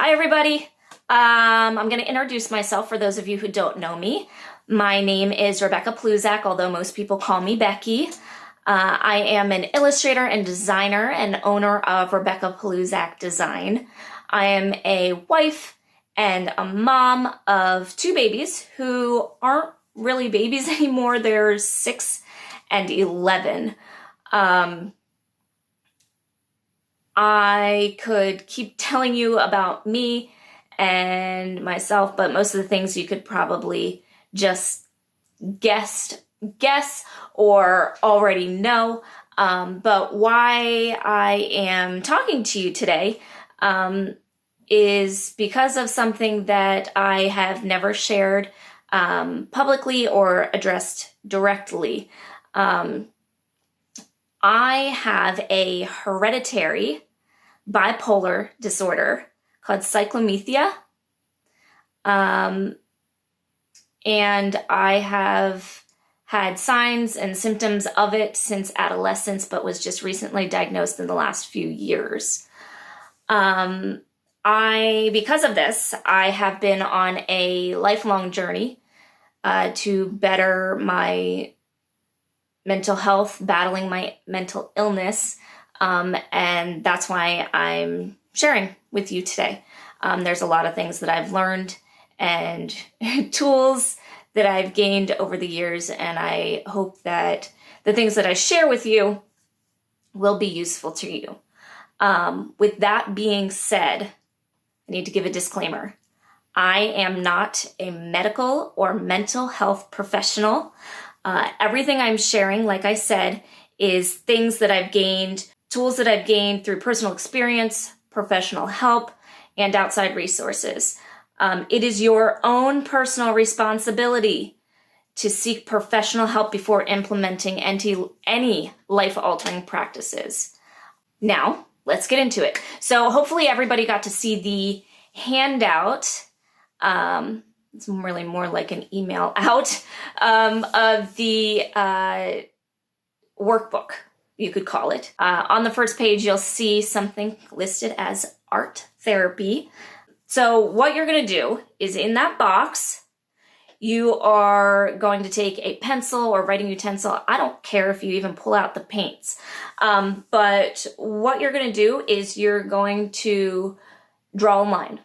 Hi, everybody. I'm going to introduce myself for those of you who don't know me. My name is Rebekah Peluszak, although most people call me Becky. I am an illustrator and designer and owner of Rebekah Peluszak Design. I am a wife and a mom of two babies who aren't really babies anymore. They're 6 and 11. I could keep telling you about me and myself, but most of the things you could probably just guess or already know. But why I am talking to you today is because of something that I have never shared publicly or addressed directly. I have a hereditary bipolar disorder called cyclomethea. And I have had signs and symptoms of it since adolescence, but was just recently diagnosed in the last few years. Because of this, I have been on a lifelong journey to better my mental health, battling my mental illness, and that's why I'm sharing with you today. There's a lot of things that I've learned and tools that I've gained over the years, and I hope that the things that I share with you will be useful to you. With that being said, I need to give a disclaimer. I am not a medical or mental health professional. Everything I'm sharing, like I said, is things that I've gained, tools that I've gained through personal experience, professional help, and outside resources. It is your own personal responsibility to seek professional help before implementing any life-altering practices. Now, let's get into it. So hopefully everybody got to see the handout. It's really more like an email out of the workbook, you could call it. On the first page, you'll see something listed as art therapy. So what you're going to do is in that box, you are going to take a pencil or writing utensil. I don't care if you even pull out the paints. But what you're going to do is you're going to draw a line.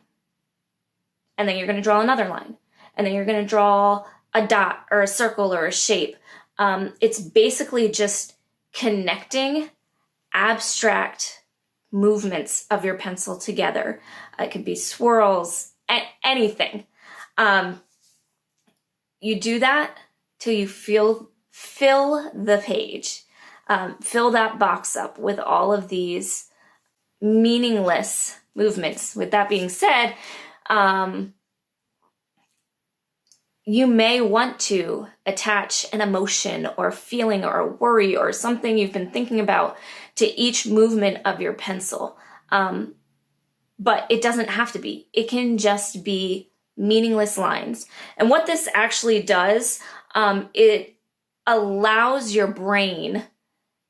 And then you're going to draw another line. And then you're going to draw a dot or a circle or a shape. It's basically just connecting abstract movements of your pencil together. It could be swirls, anything. You do that till you fill the page. Fill that box up with all of these meaningless movements. With that being said, you may want to attach an emotion or feeling or a worry or something you've been thinking about to each movement of your pencil. But it doesn't have to be. It can just be meaningless lines. And what this actually does, it allows your brain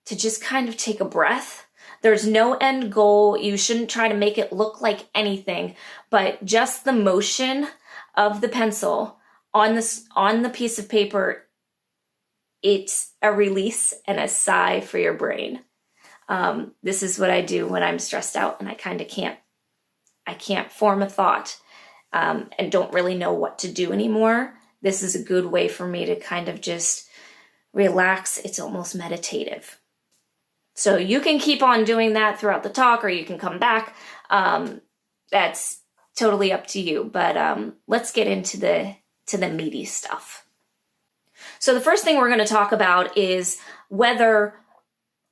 to just kind of take a breath. There's no end goal. You shouldn't try to make it look like anything, but just the motion of the pencil on the piece of paper, it's a release and a sigh for your brain. This is what I do when I'm stressed out and I kind of can't form a thought and don't really know what to do anymore. This is a good way for me to kind of just relax. It's almost meditative. So you can keep on doing that throughout the talk, or you can come back. That's totally up to you. But let's get into the meaty stuff. So the first thing we're going to talk about is whether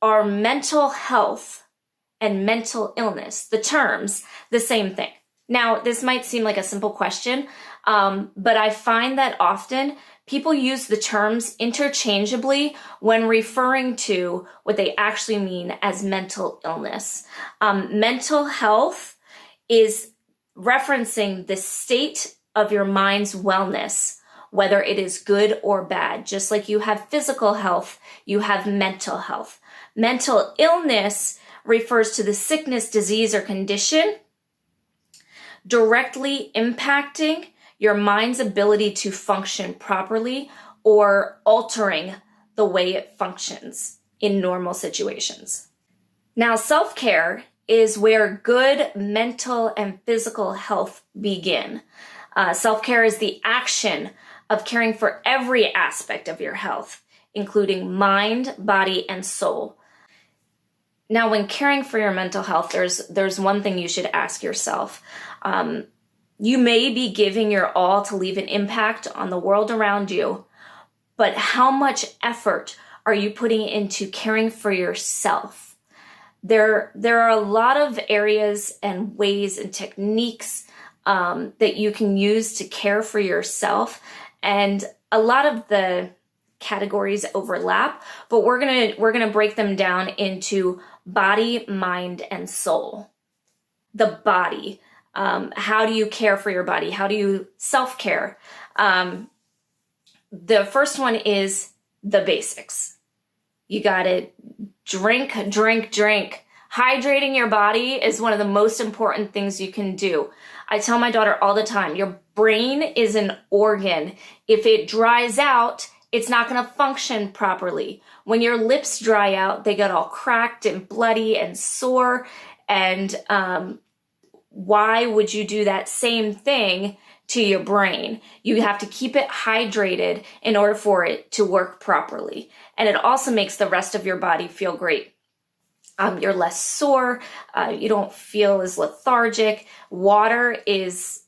our mental health and mental illness, the terms, the same thing. Now, this might seem like a simple question, but I find that often people use the terms interchangeably when referring to what they actually mean as mental illness. Mental health is referencing the state of your mind's wellness, whether it is good or bad. Just like you have physical health, you have mental health. Mental illness refers to the sickness, disease, or condition directly impacting your mind's ability to function properly or altering the way it functions in normal situations. Now, self-care is where good mental and physical health begin. Self-care is the action of caring for every aspect of your health, including mind, body, and soul. Now, when caring for your mental health, there's one thing you should ask yourself. You may be giving your all to leave an impact on the world around you, but how much effort are you putting into caring for yourself? There are a lot of areas and ways and techniques that you can use to care for yourself, and a lot of the categories overlap, but we're gonna break them down into body, mind, and soul. The body. How do you care for your body? How do you self-care? The first one is the basics. You gotta drink. Hydrating your body is one of the most important things you can do. I tell my daughter all the time, your brain is an organ. If it dries out, it's not going to function properly. When your lips dry out, they get all cracked and bloody and sore. And why would you do that same thing to your brain? You have to keep it hydrated in order for it to work properly. And it also makes the rest of your body feel great. You're less sore. You don't feel as lethargic. Water is,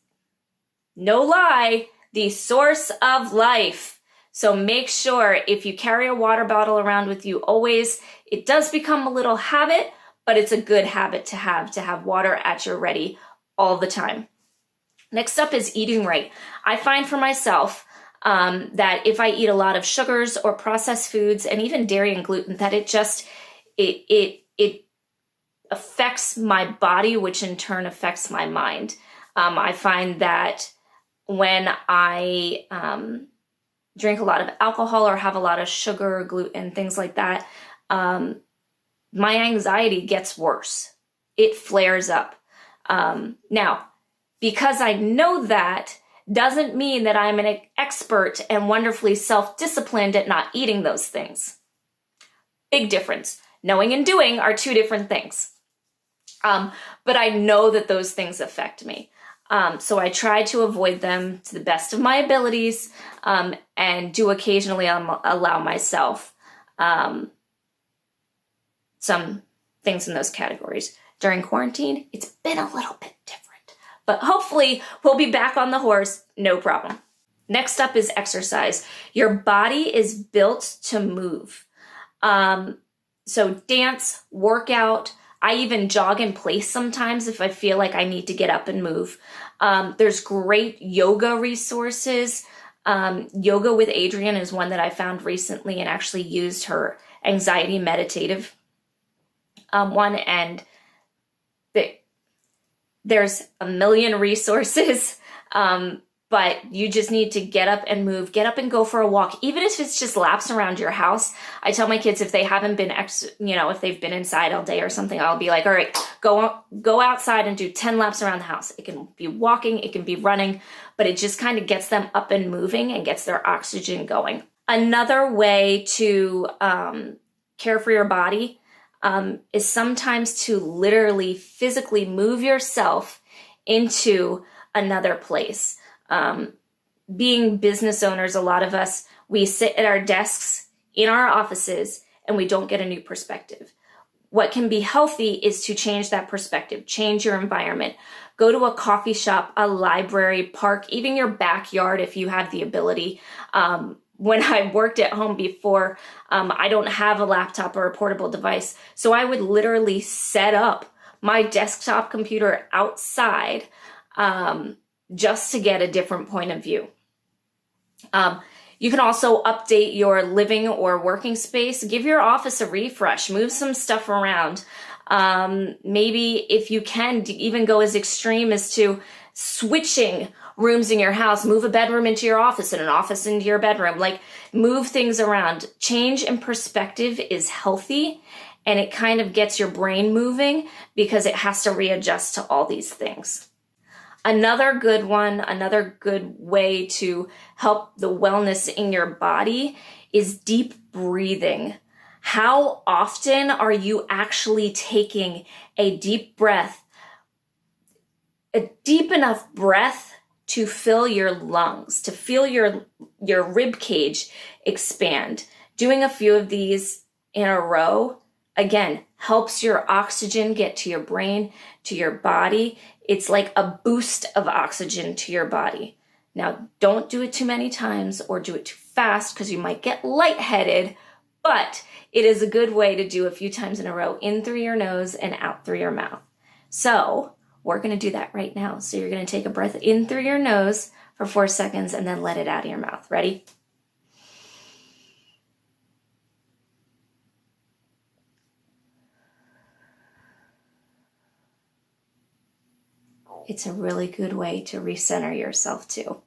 no lie, the source of life. So make sure if you carry a water bottle around with you always, it does become a little habit, but it's a good habit to have water at your ready all the time. Next up is eating right. I find for myself that if I eat a lot of sugars or processed foods and even dairy and gluten, that it affects my body, which in turn affects my mind. I find that when I drink a lot of alcohol or have a lot of sugar, gluten, things like that, my anxiety gets worse. It flares up. Now, because I know that doesn't mean that I'm an expert and wonderfully self-disciplined at not eating those things. Big difference. Knowing and doing are two different things. But I know that those things affect me. So I try to avoid them to the best of my abilities, and do occasionally allow myself some things in those categories. During quarantine, it's been a little bit different, but hopefully we'll be back on the horse, no problem. Next up is exercise. Your body is built to move. So dance, workout, I even jog in place sometimes if I feel like I need to get up and move. There's great yoga resources. Yoga with Adriene is one that I found recently and actually used her anxiety meditative one. And there's a million resources, but you just need to get up and move, get up and go for a walk. Even if it's just laps around your house. I tell my kids if they haven't been, if they've been inside all day or something, I'll be like, all right, go outside and do 10 laps around the house. It can be walking, it can be running, but it just kind of gets them up and moving and gets their oxygen going. Another way to care for your body is sometimes to literally physically move yourself into another place. Being business owners, a lot of us, we sit at our desks in our offices and we don't get a new perspective. What can be healthy is to change that perspective, change your environment. Go to a coffee shop, a library, park, even your backyard if you have the ability. When I worked at home before, I don't have a laptop or a portable device. So I would literally set up my desktop computer outside just to get a different point of view. You can also update your living or working space. Give your office a refresh. Move some stuff around. Maybe if you can, even go as extreme as to switching rooms in your house. Move a bedroom into your office and an office into your bedroom. Like, move things around. Change in perspective is healthy, and it kind of gets your brain moving because it has to readjust to all these things. Another good one, another good way to help the wellness in your body is deep breathing. How often are you actually taking a deep breath, a deep enough breath to fill your lungs, to feel your rib cage expand? Doing a few of these in a row, again, helps your oxygen get to your brain, to your body. It's like a boost of oxygen to your body. Now, don't do it too many times or do it too fast because you might get lightheaded, but it is a good way to do a few times in a row, in through your nose and out through your mouth. So we're going to do that right now. So you're going to take a breath in through your nose for 4 seconds and then let it out of your mouth. Ready? It's a really good way to recenter yourself too.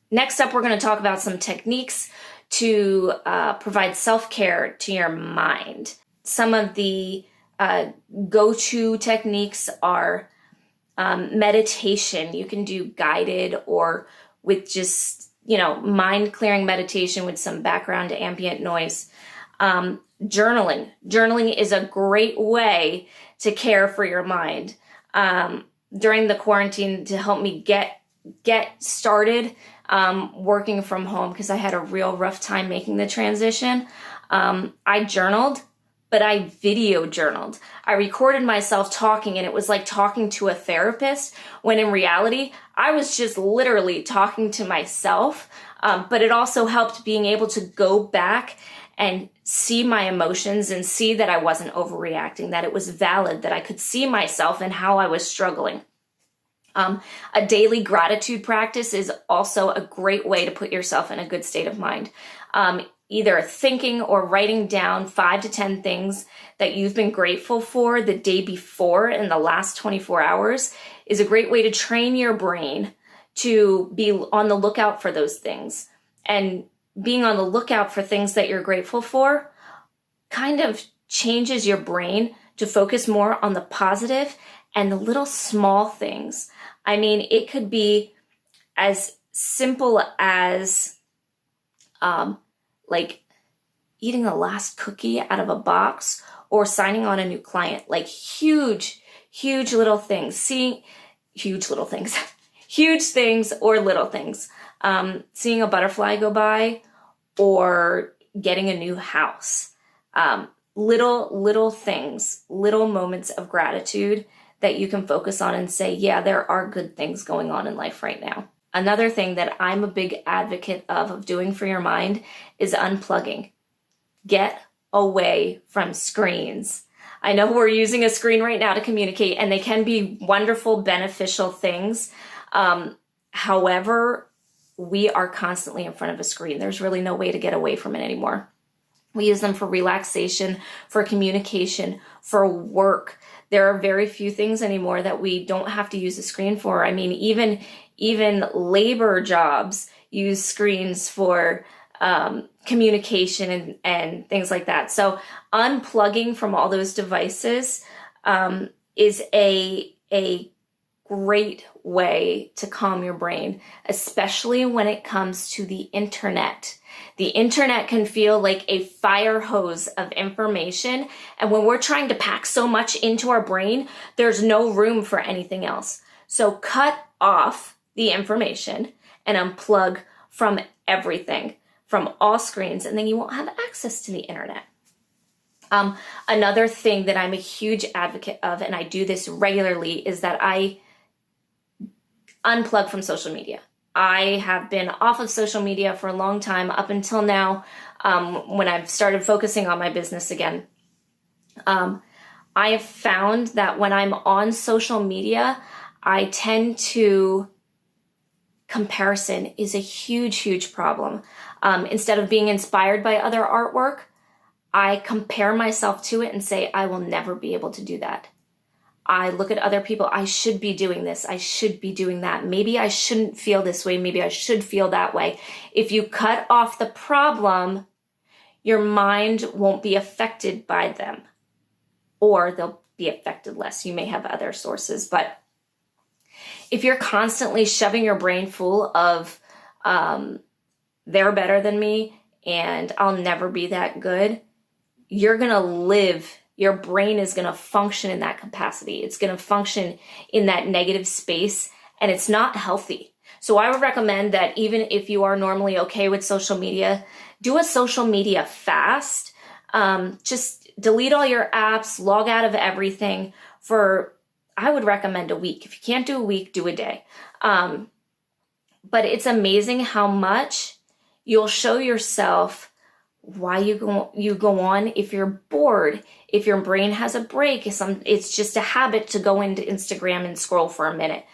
Next up, we're going to talk about some techniques to provide self-care to your mind. Some of the go-to techniques are meditation. You can do guided or with just, mind-clearing meditation with some background ambient noise. Journaling. Journaling is a great way to care for your mind. During the quarantine, to help me get started working from home, because I had a real rough time making the transition. I journaled, but I video journaled. I recorded myself talking, and it was like talking to a therapist, when in reality, I was just literally talking to myself. But it also helped being able to go back and see my emotions and see that I wasn't overreacting, that it was valid, that I could see myself and how I was struggling. A daily gratitude practice is also a great way to put yourself in a good state of mind. Either thinking or writing down 5 to 10 things that you've been grateful for the day before in the last 24 hours is a great way to train your brain to be on the lookout for those things. And being on the lookout for things that you're grateful for kind of changes your brain to focus more on the positive and the little small things. I mean, it could be as simple as like eating the last cookie out of a box or signing on a new client, like huge little things. See, huge little things, huge things or little things. Seeing a butterfly go by or getting a new house. Little things, little moments of gratitude that you can focus on and say, yeah, there are good things going on in life right now. Another thing that I'm a big advocate of doing for your mind is unplugging. Get away from screens. I know we're using a screen right now to communicate, and they can be wonderful, beneficial things. However, we are constantly in front of a screen. There's really no way to get away from it anymore. We use them for relaxation, for communication, for work. There are very few things anymore that we don't have to use a screen for. I mean, even labor jobs use screens for communication and things like that. So unplugging from all those devices is a great way to calm your brain, especially when it comes to the internet. The internet can feel like a fire hose of information. And when we're trying to pack so much into our brain, there's no room for anything else. So cut off the information and unplug from everything, from all screens, and then you won't have access to the internet. Another thing that I'm a huge advocate of, and I do this regularly, is that I unplug from social media. I have been off of social media for a long time, up until now, when I've started focusing on my business again. I have found that when I'm on social media, I tend to, comparison is a huge problem. Instead of being inspired by other artwork, I compare myself to it and say, I will never be able to do that. I look at other people, I should be doing this, I should be doing that. Maybe I shouldn't feel this way, maybe I should feel that way. If you cut off the problem, your mind won't be affected by them, or they'll be affected less. You may have other sources, but If you're constantly shoving your brain full of, they're better than me and I'll never be that good, you're going to live, your brain is going to function in that capacity. It's going to function in that negative space, and it's not healthy. So I would recommend that even if you are normally okay with social media, do a social media fast. Just delete all your apps, log out of everything for, I would recommend a week. If you can't do a week, do a day. But it's amazing how much you'll show yourself why you go on if you're bored, if your brain has a break. It's just a habit to go into Instagram and scroll for a minute.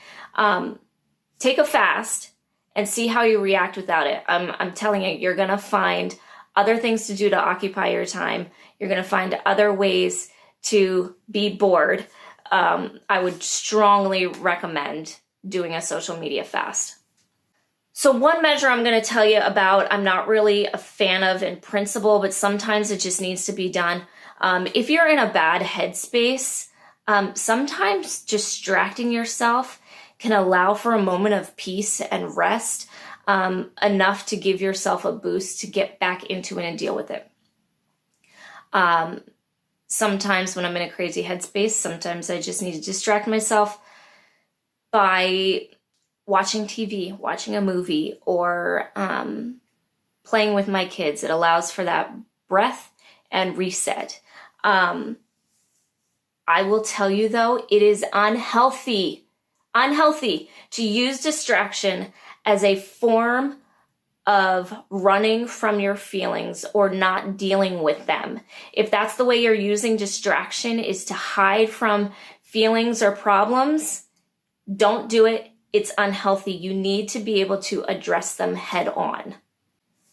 Take a fast and see how you react without it. I'm telling you, you're gonna find other things to do to occupy your time. You're gonna find other ways to be bored. I would strongly recommend doing a social media fast. So one measure I'm going to tell you about, I'm not really a fan of in principle, but sometimes it just needs to be done. If you're in a bad headspace, sometimes distracting yourself can allow for a moment of peace and rest, enough to give yourself a boost to get back into it and deal with it. Sometimes when I'm in a crazy headspace, sometimes I just need to distract myself by watching TV, watching a movie, or playing with my kids. It allows for that breath and reset. I will tell you though, it is unhealthy to use distraction as a form of running from your feelings or not dealing with them. If that's the way you're using distraction, is to hide from feelings or problems, don't do it. It's unhealthy. You need to be able to address them head on.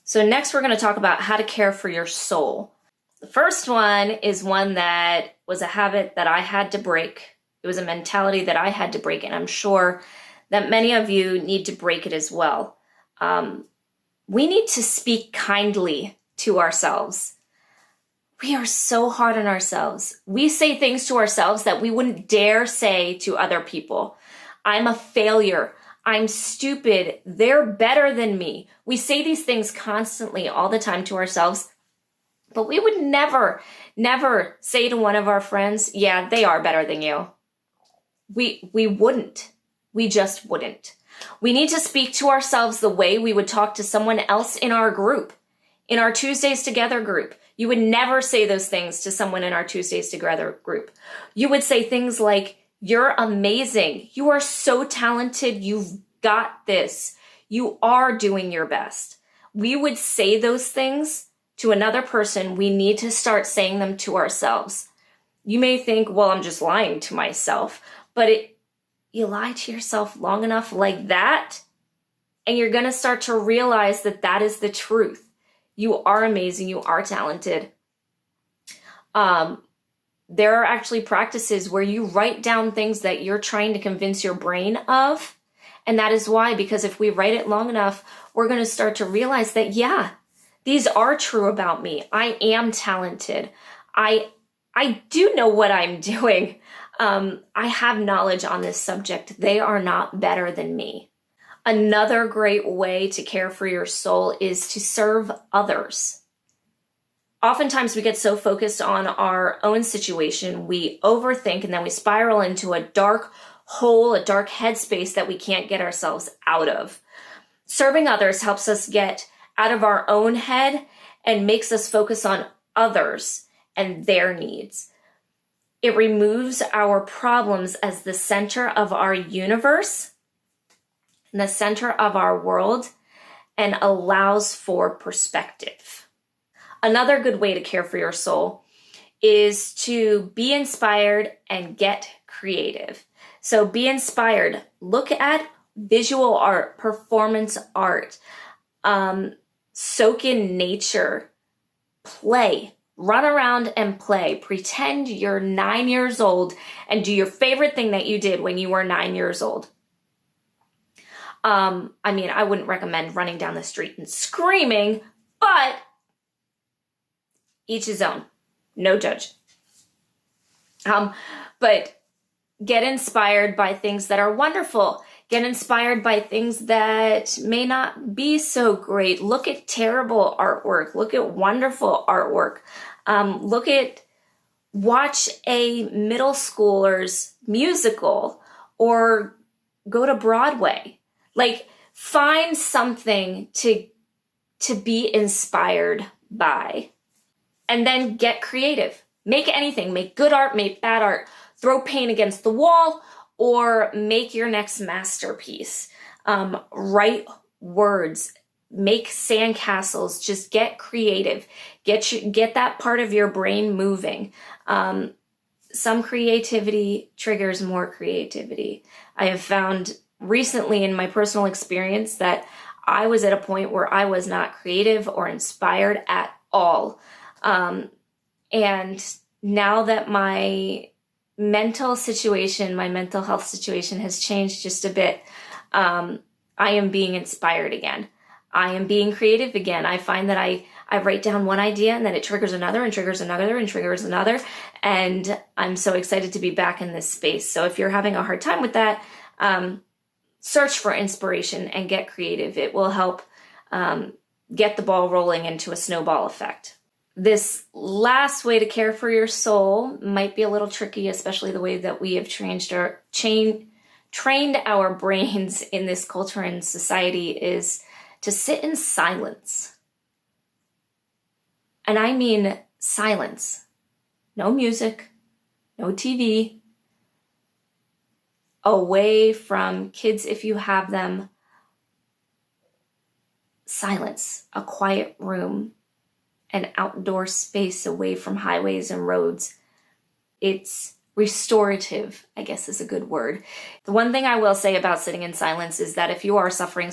So next we're going to talk about how to care for your soul. The first one is one that was a habit that I had to break. It was a mentality that I had to break, and I'm sure that many of you need to break it as well. We need to speak kindly to ourselves. We are so hard on ourselves. We say things to ourselves that we wouldn't dare say to other people. I'm a failure. I'm stupid. They're better than me. We say these things constantly all the time to ourselves, but we would never say to one of our friends, yeah, they are better than you. We wouldn't. We just wouldn't. We need to speak to ourselves the way we would talk to someone else in our group, in our Tuesdays Together group. You would never say those things to someone in our Tuesdays Together group. You would say things like, you're amazing. You are so talented. You've got this. You are doing your best. We would say those things to another person. We need to start saying them to ourselves. You may think, well, I'm just lying to myself, but you lie to yourself long enough like that, and you're going to start to realize that that is the truth. You are amazing. You are talented. There are actually practices where you write down things that you're trying to convince your brain of. And that is why, because if we write it long enough, we're going to start to realize that, yeah, these are true about me. I am talented. I do know what I'm doing. I have knowledge on this subject. They are not better than me. Another great way to care for your soul is to serve others. Oftentimes we get so focused on our own situation, we overthink, and then we spiral into a dark hole, a dark headspace that we can't get ourselves out of. Serving others helps us get out of our own head and makes us focus on others and their needs. It removes our problems as the center of our universe, and the center of our world, and allows for perspective. Another good way to care for your soul is to be inspired and get creative. So be inspired. Look at visual art, performance art, soak in nature, play, run around and play. Pretend you're 9 years old and do your favorite thing that you did when you were 9 years old. I wouldn't recommend running down the street and screaming, but each his own. No judge. But Get inspired by things that are wonderful. Get inspired by things that may not be so great. Look at terrible artwork. Look at wonderful artwork. Watch a middle schooler's musical or go to Broadway. Like, find something to be inspired by, and then get creative. Make anything. Make good art, make bad art. Throw paint against the wall, or make your next masterpiece. Write words, make sandcastles. Just get creative. Get that part of your brain moving. Some creativity triggers more creativity. I have found recently in my personal experience that I was at a point where I was not creative or inspired at all. And now that my mental health situation has changed just a bit, I am being inspired again. I am being creative again. I find that I write down one idea and then it triggers another and triggers another and triggers another. And I'm so excited to be back in this space. So if you're having a hard time with that, search for inspiration and get creative. It will help get the ball rolling into a snowball effect. This last way to care for your soul might be a little tricky, especially the way that we have trained our brains in this culture and society, is to sit in silence. And I mean silence. No music, no TV, away from kids if you have them. Silence, a quiet room, an outdoor space away from highways and roads. It's restorative, I guess is a good word. The one thing I will say about sitting in silence is that if you are suffering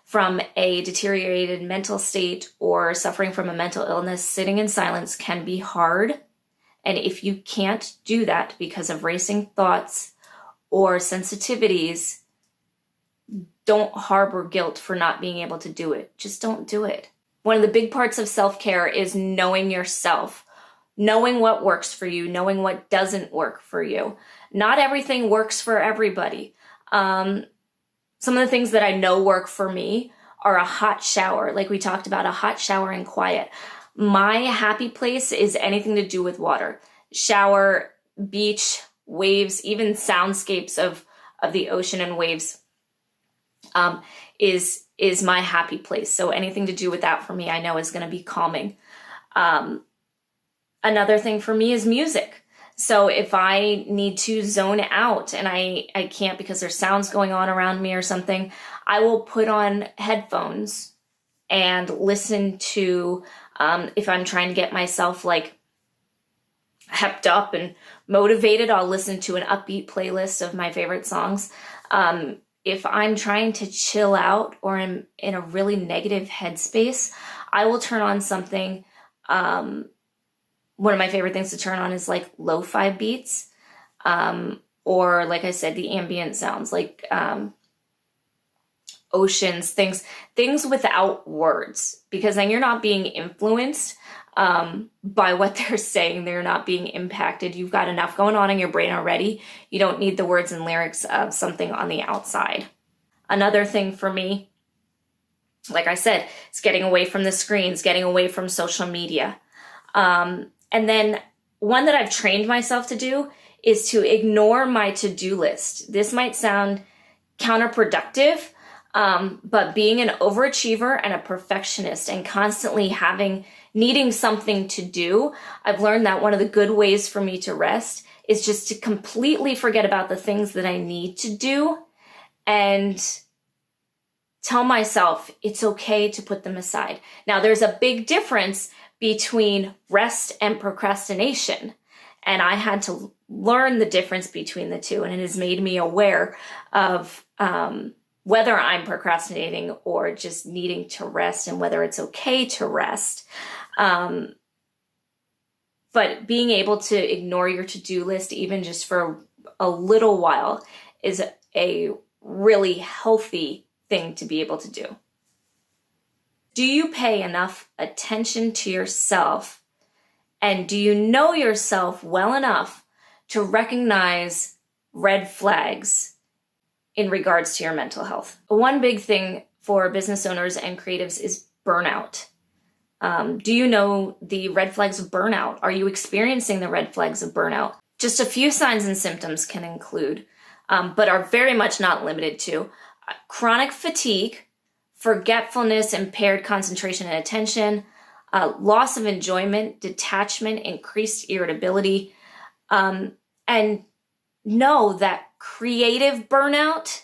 from a deteriorated mental state or suffering from a mental illness, sitting in silence can be hard. And if you can't do that because of racing thoughts or sensitivities, don't harbor guilt for not being able to do it. Just don't do it. One of the big parts of self-care is knowing yourself, knowing what works for you, knowing what doesn't work for you. Not everything works for everybody. Some of the things that I know work for me are a hot shower, like we talked about, a hot shower and quiet. My happy place is anything to do with water. Shower, beach, waves, even soundscapes of the ocean and waves is my happy place. So anything to do with that for me, I know is going to be calming. Another thing for me is music. So if I need to zone out and I can't because there's sounds going on around me or something, I will put on headphones and listen to, if I'm trying to get myself like hepped up and motivated, I'll listen to an upbeat playlist of my favorite songs. If I'm trying to chill out or am in a really negative headspace, I will turn on something. One of my favorite things to turn on is like lo-fi beats, or like I said, the ambient sounds like oceans, things without words, because then you're not being influenced by what they're saying. They're not being impacted. You've got enough going on in your brain already. You don't need the words and lyrics of something on the outside. Another thing for me, like I said, is getting away from the screens, getting away from social media. And then one that I've trained myself to do is to ignore my to-do list. This might sound counterproductive, but being an overachiever and a perfectionist and constantly needing something to do, I've learned that one of the good ways for me to rest is just to completely forget about the things that I need to do and tell myself it's okay to put them aside. Now, there's a big difference between rest and procrastination, and I had to learn the difference between the two, and it has made me aware of whether I'm procrastinating or just needing to rest and whether it's okay to rest. But being able to ignore your to-do list, even just for a little while, is a really healthy thing to be able to do. Do you pay enough attention to yourself? And do you know yourself well enough to recognize red flags in regards to your mental health. One big thing for business owners and creatives is burnout. Do you know the red flags of burnout? Are you experiencing the red flags of burnout? Just a few signs and symptoms can include, but are very much not limited to, chronic fatigue, forgetfulness, impaired concentration and attention, loss of enjoyment, detachment, increased irritability, and know that creative burnout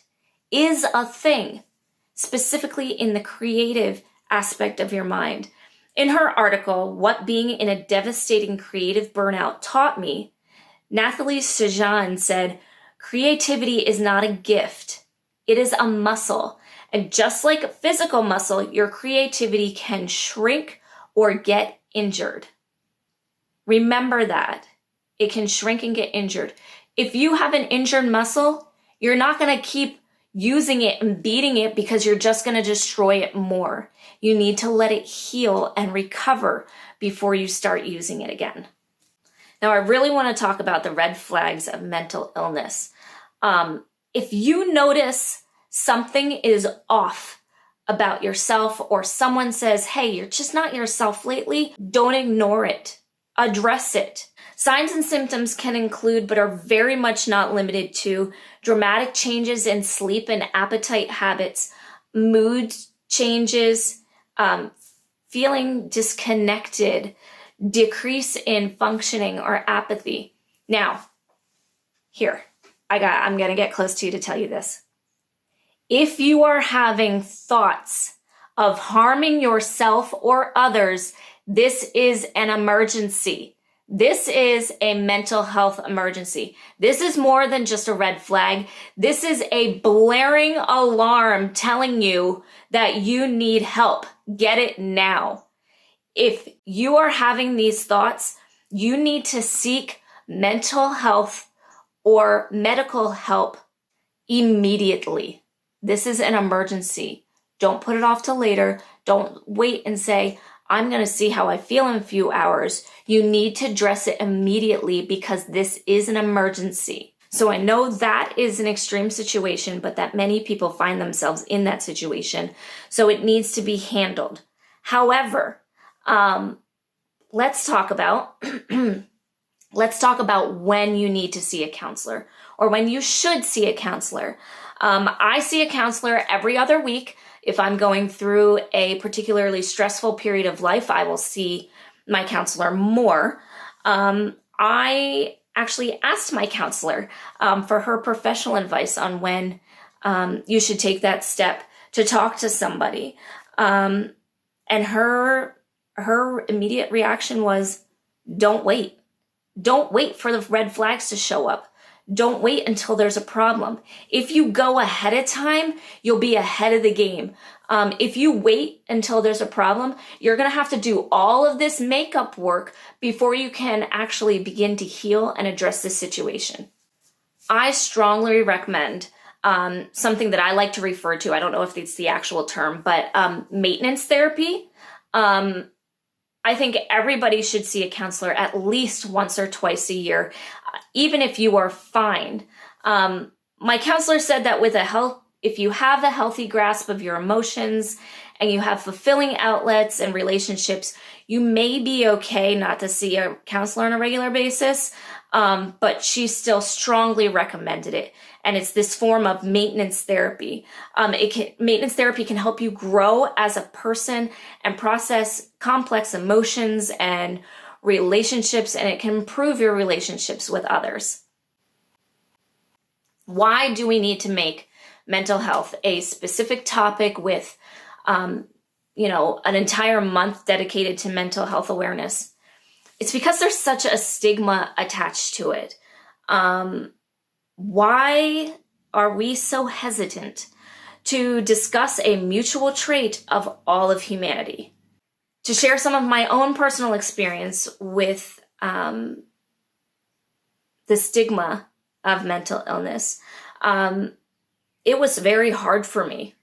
is a thing, specifically in the creative aspect of your mind. In her article, What Being in a Devastating Creative Burnout Taught Me, Nathalie Sajan said, creativity is not a gift. It is a muscle. And just like a physical muscle, your creativity can shrink or get injured. Remember that. It can shrink and get injured. If you have an injured muscle, you're not going to keep using it and beating it because you're just going to destroy it more. You need to let it heal and recover before you start using it again. Now, I really want to talk about the red flags of mental illness. If you notice something is off about yourself, or someone says, hey, you're just not yourself lately, don't ignore it. Address it. Signs and symptoms can include, but are very much not limited to, dramatic changes in sleep and appetite habits, mood changes, feeling disconnected, decrease in functioning or apathy. Now, here, I'm going to get close to you to tell you this. If you are having thoughts of harming yourself or others, this is an emergency. This is a mental health emergency. This is more than just a red flag. This is a blaring alarm telling you that you need help. Get it now. If you are having these thoughts, you need to seek mental health or medical help immediately. This is an emergency. Don't put it off till later. Don't wait and say, I'm going to see how I feel in a few hours. You need to address it immediately because this is an emergency. So I know that is an extreme situation, but that many people find themselves in that situation. So it needs to be handled. However, let's talk about when you need to see a counselor or when you should see a counselor. I see a counselor every other week. If I'm going through a particularly stressful period of life, I will see my counselor more. I actually asked my counselor for her professional advice on when you should take that step to talk to somebody. And her immediate reaction was, don't wait. Don't wait for the red flags to show up. Don't wait until there's a problem. If you go ahead of time, you'll be ahead of the game. If you wait until there's a problem, you're going to have to do all of this makeup work before you can actually begin to heal and address the situation. I strongly recommend something that I like to refer to. I don't know if it's the actual term, but maintenance therapy. I think everybody should see a counselor at least once or twice a year, even if you are fine. My counselor said that if you have a healthy grasp of your emotions and you have fulfilling outlets and relationships, you may be okay not to see a counselor on a regular basis, but she still strongly recommended it. And it's this form of maintenance therapy. Maintenance therapy can help you grow as a person and process complex emotions and relationships, and it can improve your relationships with others. Why do we need to make mental health a specific topic with, an entire month dedicated to mental health awareness? It's because there's such a stigma attached to it. Why are we so hesitant to discuss a mutual trait of all of humanity? To share some of my own personal experience with the stigma of mental illness, it was very hard for me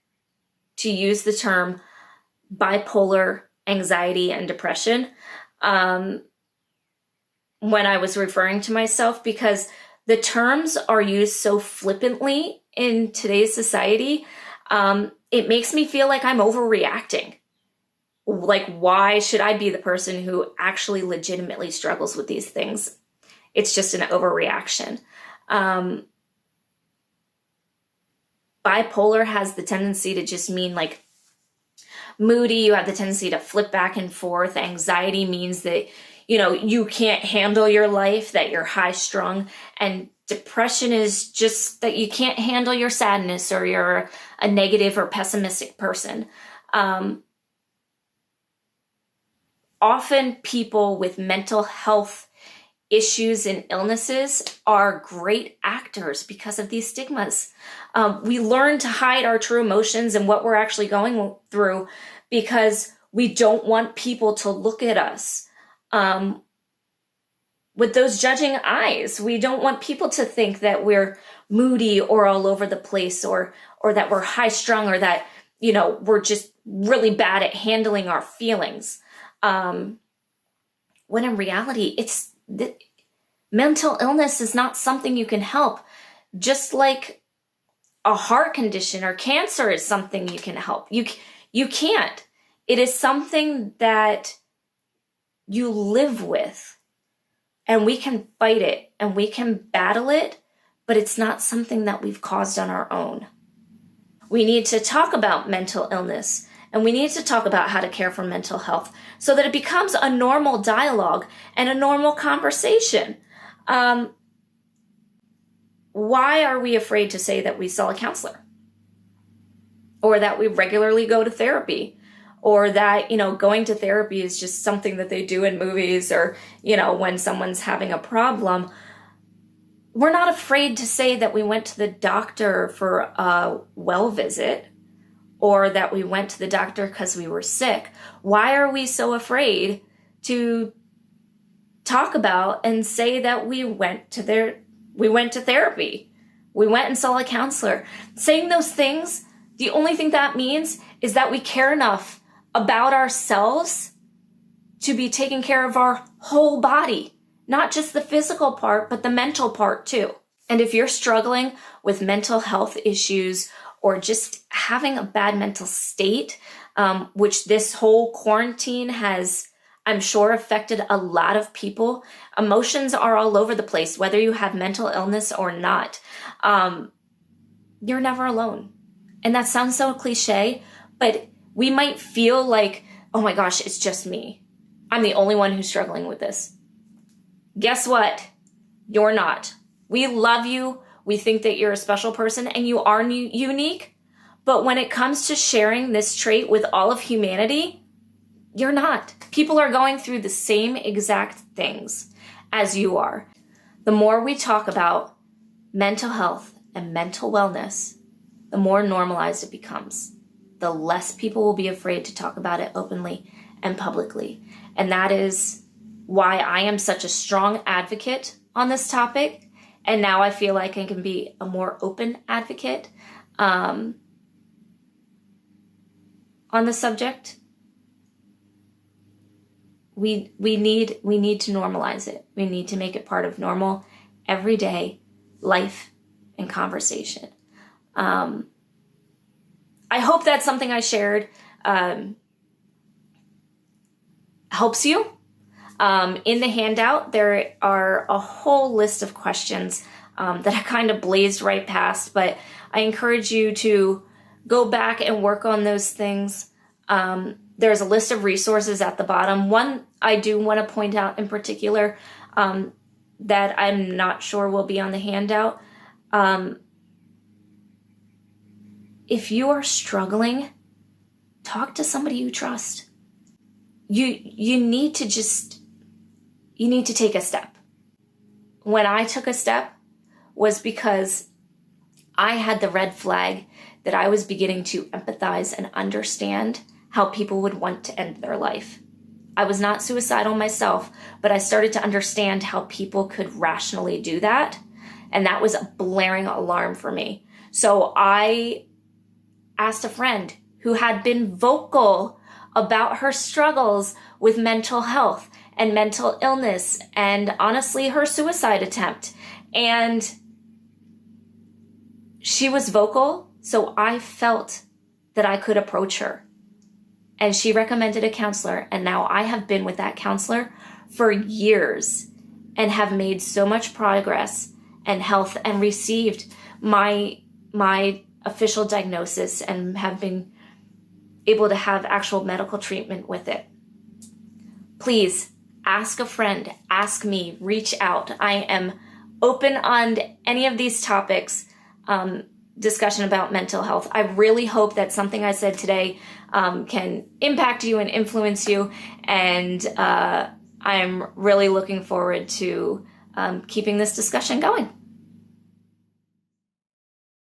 to use the term bipolar anxiety and depression when I was referring to myself, because The terms are used so flippantly in today's society. It makes me feel like I'm overreacting. Like, why should I be the person who actually legitimately struggles with these things? It's just an overreaction. Bipolar has the tendency to just mean like moody. You have the tendency to flip back and forth. Anxiety means that, you can't handle your life, that you're high strung. And depression is just that you can't handle your sadness, or you're a negative or pessimistic person. Often people with mental health issues and illnesses are great actors because of these stigmas. We learn to hide our true emotions and what we're actually going through because we don't want people to look at us with those judging eyes. We don't want people to think that we're moody or all over the place, or that we're high strung, or that, we're just really bad at handling our feelings. When in reality, mental illness is not something you can help. Just like a heart condition or cancer is something you can help. You can't. It is something that you live with, and we can fight it and we can battle it, but it's not something that we've caused on our own. We need to talk about mental illness, and we need to talk about how to care for mental health so that it becomes a normal dialogue and a normal conversation. Why are we afraid to say that we saw a counselor, or that we regularly go to therapy, or that, going to therapy is just something that they do in movies, or, when someone's having a problem? We're not afraid to say that we went to the doctor for a well visit, or that we went to the doctor because we were sick. Why are we so afraid to talk about and say that we went to therapy? We went and saw a counselor. Saying those things, the only thing that means is that we care enough about ourselves to be taking care of our whole body, not just the physical part, but the mental part too. And if you're struggling with mental health issues, or just having a bad mental state, which this whole quarantine has, I'm sure, affected a lot of people. Emotions are all over the place, whether you have mental illness or not. You're never alone. And that sounds so cliche, but we might feel like, oh my gosh, it's just me. I'm the only one who's struggling with this. Guess what? You're not. We love you. We think that you're a special person and you are unique. But when it comes to sharing this trait with all of humanity, you're not. People are going through the same exact things as you are. The more we talk about mental health and mental wellness, the more normalized it becomes. The less people will be afraid to talk about it openly and publicly. And that is why I am such a strong advocate on this topic. And now I feel like I can be a more open advocate on the subject. We need to normalize it. We need to make it part of normal, everyday life and conversation. I hope that something I shared helps you. In the handout, there are a whole list of questions that I kind of blazed right past, but I encourage you to go back and work on those things. There's a list of resources at the bottom. One I do want to point out in particular that I'm not sure will be on the handout. If you are struggling, talk to somebody you trust. You need to take a step. When I took a step was because I had the red flag that I was beginning to empathize and understand how people would want to end their life. I was not suicidal myself, but I started to understand how people could rationally do that. And that was a blaring alarm for me. So I asked a friend who had been vocal about her struggles with mental health and mental illness and honestly her suicide attempt. And she was vocal, so I felt that I could approach her. And she recommended a counselor, and now I have been with that counselor for years and have made so much progress and health and received my official diagnosis and have been able to have actual medical treatment with it. Please ask a friend, ask me, reach out. I am open on any of these topics, discussion about mental health. I really hope that something I said today can impact you and influence you. And I'm really looking forward to keeping this discussion going.